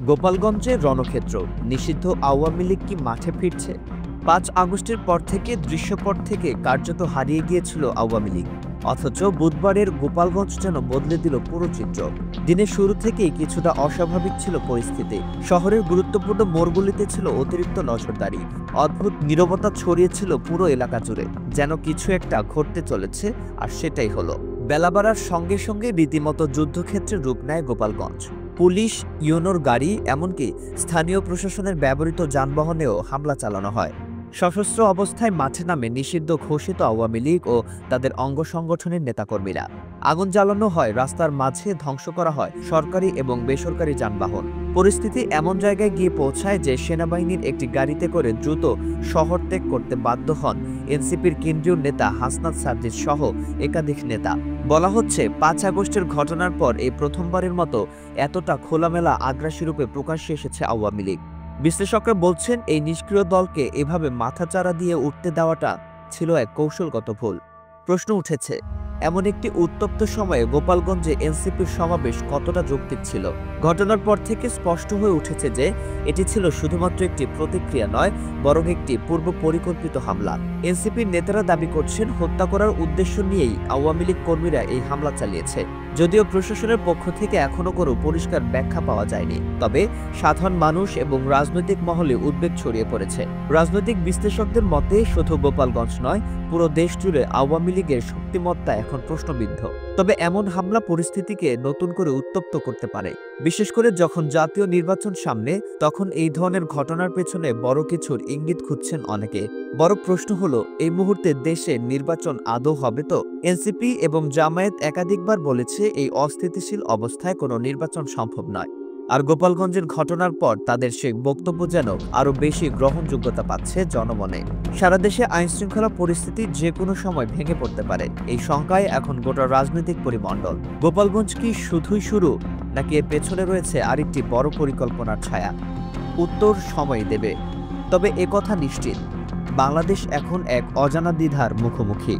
গোপালগঞ্জে রণক্ষেত্র, নিষিদ্ধ আওয়ামী লীগ কি মাঠে ফিরছে? ৫ আগস্টের পর থেকে দৃশ্যপট থেকে কার্যত হারিয়ে গিয়েছিল আওয়ামী লীগ। অথচ বুধবারের গোপালগঞ্জ যেন বদলে দিল পুরো চিত্র। দিনের শুরু থেকেই কিছুটা অস্বাভাবিক ছিল পরিস্থিতি। শহরের গুরুত্বপূর্ণ মোড়গুলিতে ছিল অতিরিক্ত নজরদারি। অদ্ভুত নীরবতা ছড়িয়েছিল পুরো এলাকা জুড়ে, যেন কিছু একটা ঘটতে চলেছে, আর সেটাই হলো। বেলা বাড়ার সঙ্গে সঙ্গে রীতিমতো যুদ্ধক্ষেত্রে রূপ নেয় গোপালগঞ্জ। পুলিশ, ইউনোর গাড়ি, এমনকি স্থানীয় প্রশাসনের ব্যবহৃত যানবাহনেও হামলা চালানো হয়। সশস্ত্র অবস্থায় মাঠে নামে নিষিদ্ধ ঘোষিত আওয়ামী লীগ ও তাদের অঙ্গ সংগঠনের নেতাকর্মীরা। আগুন জ্বালানো হয় রাস্তার মাঝে, ধ্বংস করা হয় সরকারি এবং বেসরকারি যানবাহন। পরিস্থিতি এমন জায়গায় গিয়ে পৌঁছায় যে সেনাবাহিনীর একটি গাড়িতে করে দ্রুত শহর ত্যাগ করতে বাধ্য হন এনসিপির কেন্দ্রীয় নেতা হাসনাত সার্জিস সহ একাধিক নেতা। বলা হচ্ছে ৫ আগস্টের ঘটনার পর এই প্রথমবারের মতো এতটা খোলামেলা আগ্রাসী রূপে প্রকাশ্যে এসেছে আওয়ামী লীগ। বিশ্লেষকরা বলছেন, এই নিষ্ক্রিয় দলকে এভাবে মাথাচাড়া দিয়ে উঠতে দেওয়াটা ছিল এক কৌশলগত ভুল। প্রশ্ন উঠেছে, এমন একটি উত্তপ্ত সময়ে গোপালগঞ্জে এনসিপির সমাবেশ কতটা যৌক্তিক ছিল? ঘটনার পর থেকে স্পষ্ট হয়ে উঠেছে যে এটি ছিল শুধুমাত্র একটি প্রতিক্রিয়া নয়, বরং একটি পূর্ব পরিকল্পিত হামলা। এনসিপির নেতারা দাবি করছেন, হত্যা করার উদ্দেশ্য নিয়েই আওয়ামী লীগ কর্মীরা এই হামলা চালিয়েছে। যদিও প্রশাসনের পক্ষ থেকে এখনো কোনো পরিষ্কার ব্যাখ্যা পাওয়া যায়নি, তবে সাধারণ মানুষ এবং রাজনৈতিক মহলে উদ্বেগ ছড়িয়ে পড়েছে। রাজনৈতিক বিশ্লেষকদের মতে শুধু গোপালগঞ্জ নয়, পুরো দেশ জুড়ে আওয়ামী লীগের শক্তিমত্তা এখন প্রশ্নবিদ্ধ। তবে এমন হামলা পরিস্থিতিকে নতুন করে উত্তপ্ত করতে পারে, বিশেষ করে যখন জাতীয় নির্বাচন সামনে। তখন এই ধরনের ঘটনার পেছনে বড় কিছুর ইঙ্গিত খুঁজছেন অনেকে। বড় প্রশ্ন হলো, এই মুহূর্তে দেশে নির্বাচন আদৌ হবে তো? এনসিপি এবং জামায়াত একাধিকবার বলেছে এই অস্থিতিশীল অবস্থায় কোনো নির্বাচন সম্ভব নয়। আর গোপালগঞ্জের ঘটনার পর তাদের সেই বক্তব্য যেন আরো বেশি গ্রহণযোগ্যতা পাচ্ছে জনমনে। সারা দেশে আইনশৃঙ্খলা পরিস্থিতি যে কোনো সময় ভেঙে পড়তে পারে, এই শঙ্কায় এখন গোটা রাজনৈতিক পরিমণ্ডল। গোপালগঞ্জ কি শুধুই শুরু, নাকি এর পেছনে রয়েছে আরেকটি বড় পরিকল্পনার ছায়া? উত্তর সময় দেবে। তবে একথা নিশ্চিত, বাংলাদেশ এখন এক অজানা দ্বিধার মুখোমুখি।